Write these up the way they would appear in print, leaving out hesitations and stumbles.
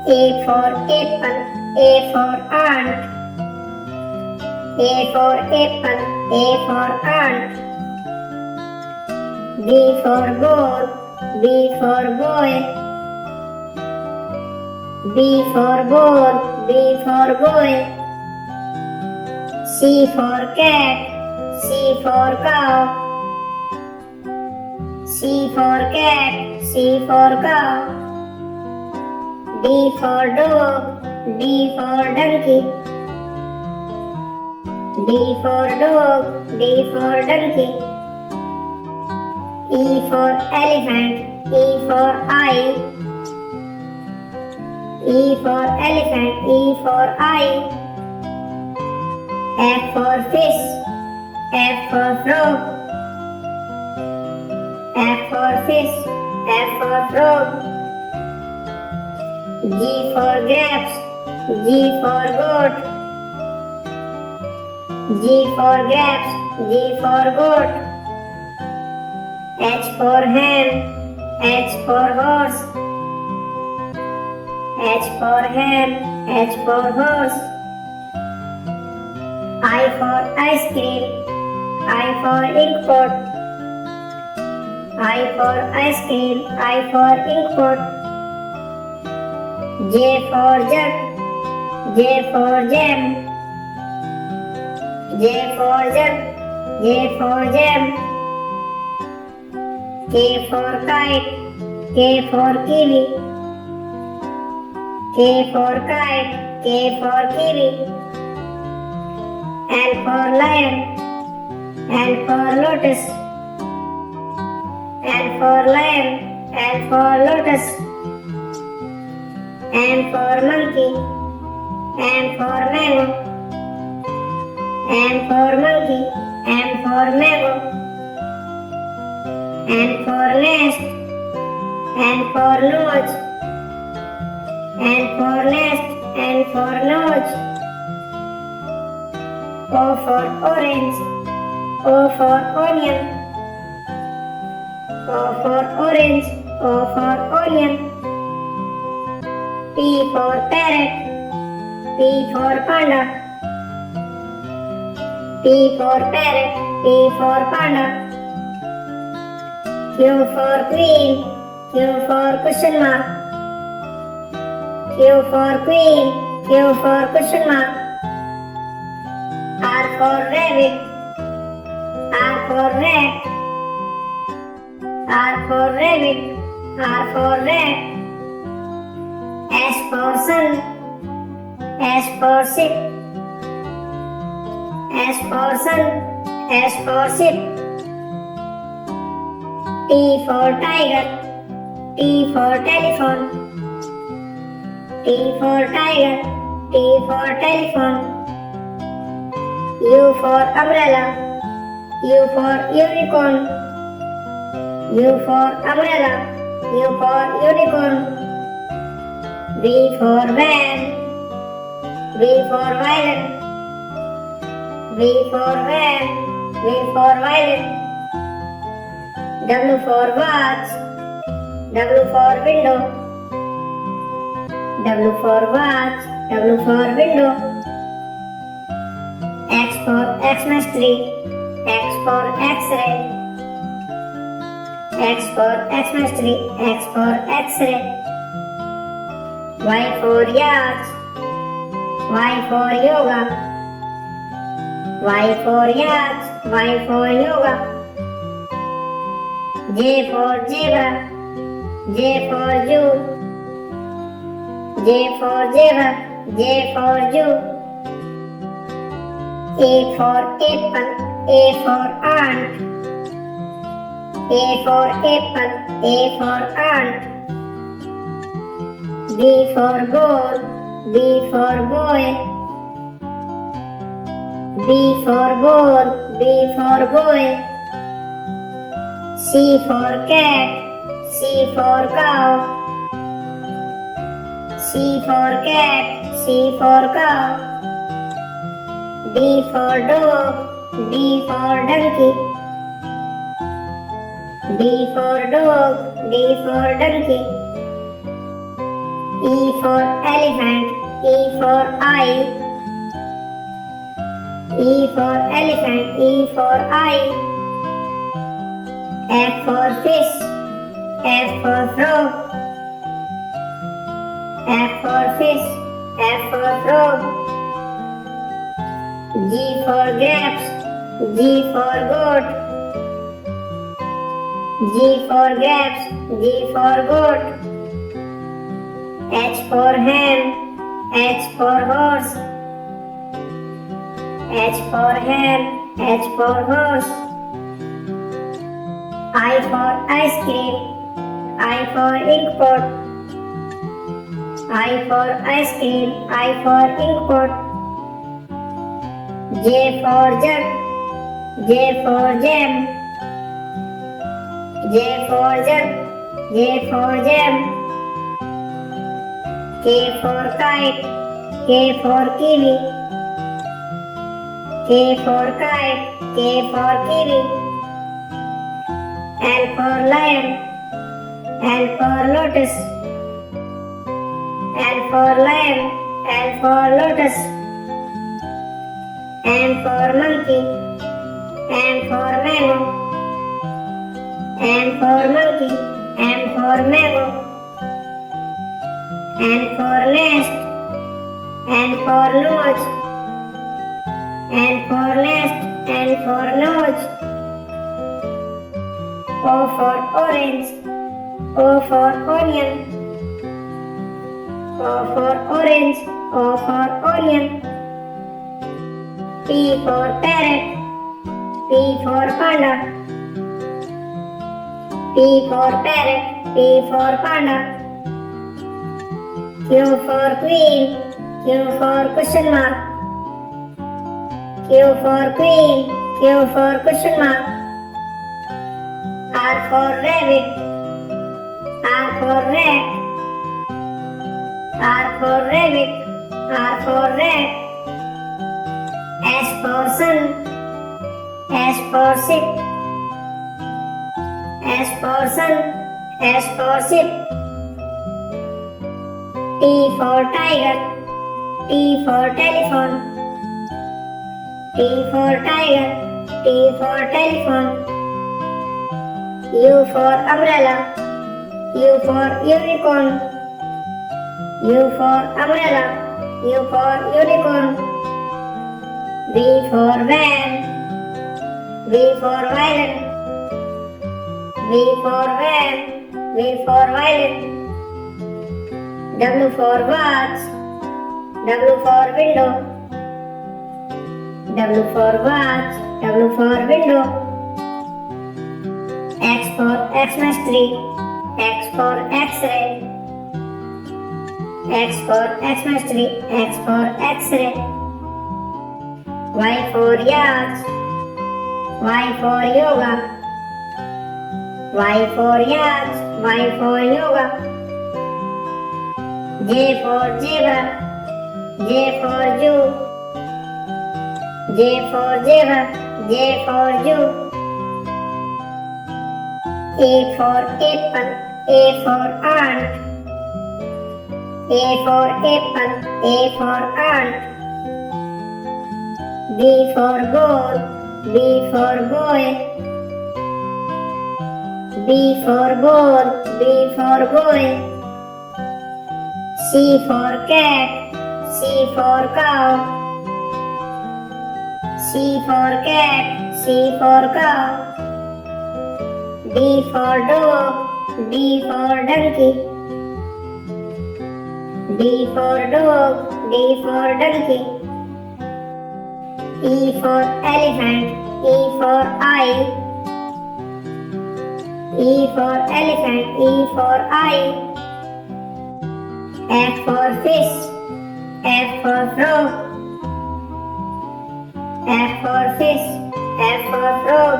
A for apple, A for ant. A for apple, A for ant. B for ball, B for boy. B for ball, B for boy. C for cat, C for cow. C for cat, C for cow. D for dog, D for donkey. D for dog, D for donkey. E for elephant, E for eye. E for elephant, E for eye. F for fish, F for frog. F for fish, F for frog. G for grapes, G for goat. G for grapes, G for goat. H for hen, H for horse. H for hen, H for horse. I for ice cream, I for ink pot. I for ice cream, I for ink pot. J for jug, J for jam. J for jug, J for jam. K for kite, K for kiwi. K for kite, K for kiwi. L for lion, L for lotus. L for lion, L for lotus. M for monkey, M for mango. M for monkey, M for mango. N for nest, N for nose. N for nest, N for nose. O for orange, O for onion. O for orange, O for onion. P for parrot, P for panda. P for parrot, P for panda. Q for queen, Q for question mark. Q for queen, Q for question mark. R for rabbit, R for rat. R for rabbit, R for rat. S for sun, S for ship. S for sun, S for ship. T for tiger, T for telephone. T for tiger, T for telephone. U for umbrella, U for unicorn. U for umbrella, U for unicorn. V for van, V for violet. V for van, V for violet. W for watch, W for window. W for watch, W for window. X for Xmas tree, X for X-ray. X for Xmas tree, X for X-ray. Y for yacht, Y for yoga. Y for yacht, Y for yoga. J for zebra, J for Jew. J for zebra, J for Jew. A for apple, A for ant. A for apple, A for ant. B for ball, B for boy. B for ball, B for boy. C for cat, C for cow. C for cat, C for cow. D for dog, D for donkey. D for dog, D for donkey. E for elephant, E for eye. E for elephant, E for eye. F for fish, F for frog. F for fish, F for frog. G for grapes, G for goat. G for grapes, G for goat. H for hen, H for horse. H for hen, H for horse. I for ice cream, I for ink pot. I for ice cream, I for ink pot. J for jug, J for jam. J for jug, J for jam. K for kite, K for kiwi. K for kite, K for kiwi. L for lion, L for lotus. L for lion, L for lotus. M for monkey, M for mango. M for monkey, M for mango. N for nest, N for nose. N for nest, N for nose. O for orange, O for onion. O for orange, O for onion. P for parrot, P for panda. P for parrot, P for panda. Q for queen, Q for question mark. Q for queen, Q for question mark. R for rabbit, R for rat. R for rabbit, R for rat. S for sun, S for ship. S for sun, S for ship. T for tiger, T for telephone. T for tiger, T for telephone. U for umbrella, U for unicorn. U for umbrella, U for unicorn. V for van, V for violin. V for van, V for violin. W for watch, W for window. W for watch, W for window. X for Xmas tree, X for X-ray. X for Xmas tree, X for X-ray. Y for yacht, Y for yoga. Y for yacht, Y for yoga. J for zebra, J for Jew. J for zebra, J for Jew. A for apple, A for ant. A for apple, A for ant. B for goal, B for boy. B for ball, B for boy. C for cat, C for cow. C for cat, C for cow. D for dog, D for donkey. D for dog, D for donkey. E for elephant, E for eye. E for elephant, E for eye. F for fish, F for frog. F for fish, F for frog.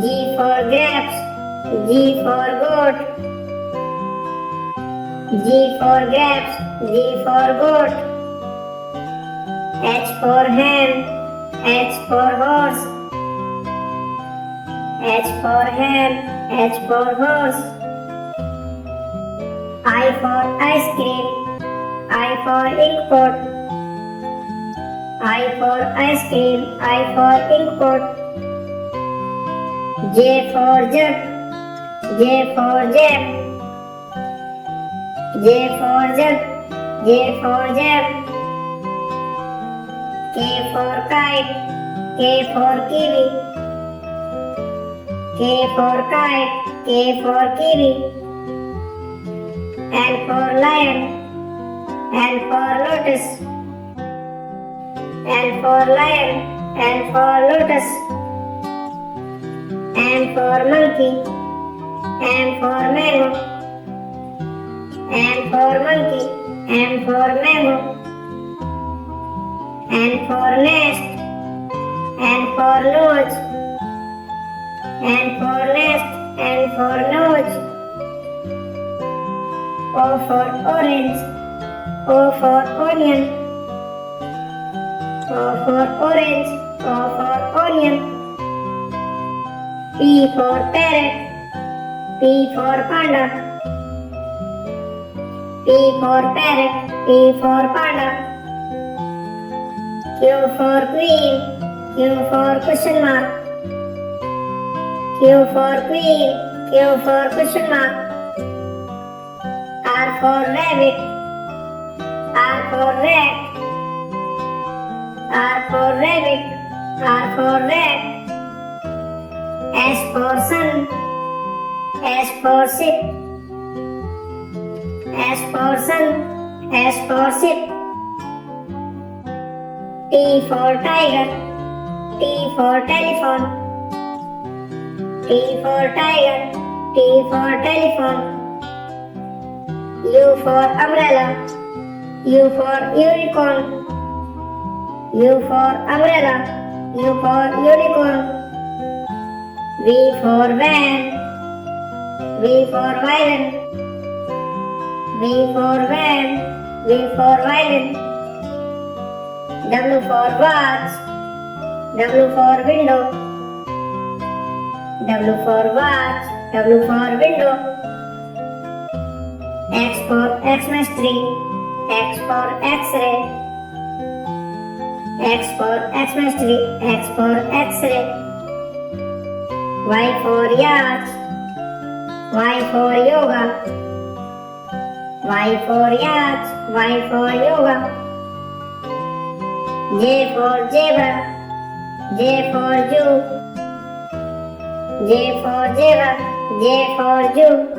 G for grapes, G for goat. G for grapes, G for goat. H for hen, H for horse. H for hen, H for horse. I I for ice cream, I for ink pot. I for ice cream, I for ink pot. J for jug, J for jam. J for jug, J for jam. K for kite, K for kiwi. K for kite, K for kiwi. L for lion, L for lotus. L for lion, L for lotus. M for monkey, M for mango. M for monkey, M for mango. N for nest, N for nose. N for nest, N for nose. O for orange, O for onion. O for orange, O for onion. P for parrot, P for panda. P for parrot, P for panda. Q for queen, Q for question mark. Q for queen, Q for question mark. R for rabbit, R for rat. R for rabbit, R for rat. S for sun, S for ship. S for sun, S for ship. T for tiger, T for telephone. T for tiger, T for telephone. U for umbrella, U for unicorn. U for umbrella, U for unicorn. V for van, V for violin. V for van, V for violin. W for watch, W for window. W for watch, W for window. X for Xmas tree, X for X-ray. X for Xmas tree, X for X-ray. Y for yacht, Y for yoga. Y for yacht, Y for yoga. J for zebra, J for zoo. J for zebra, J for zoo.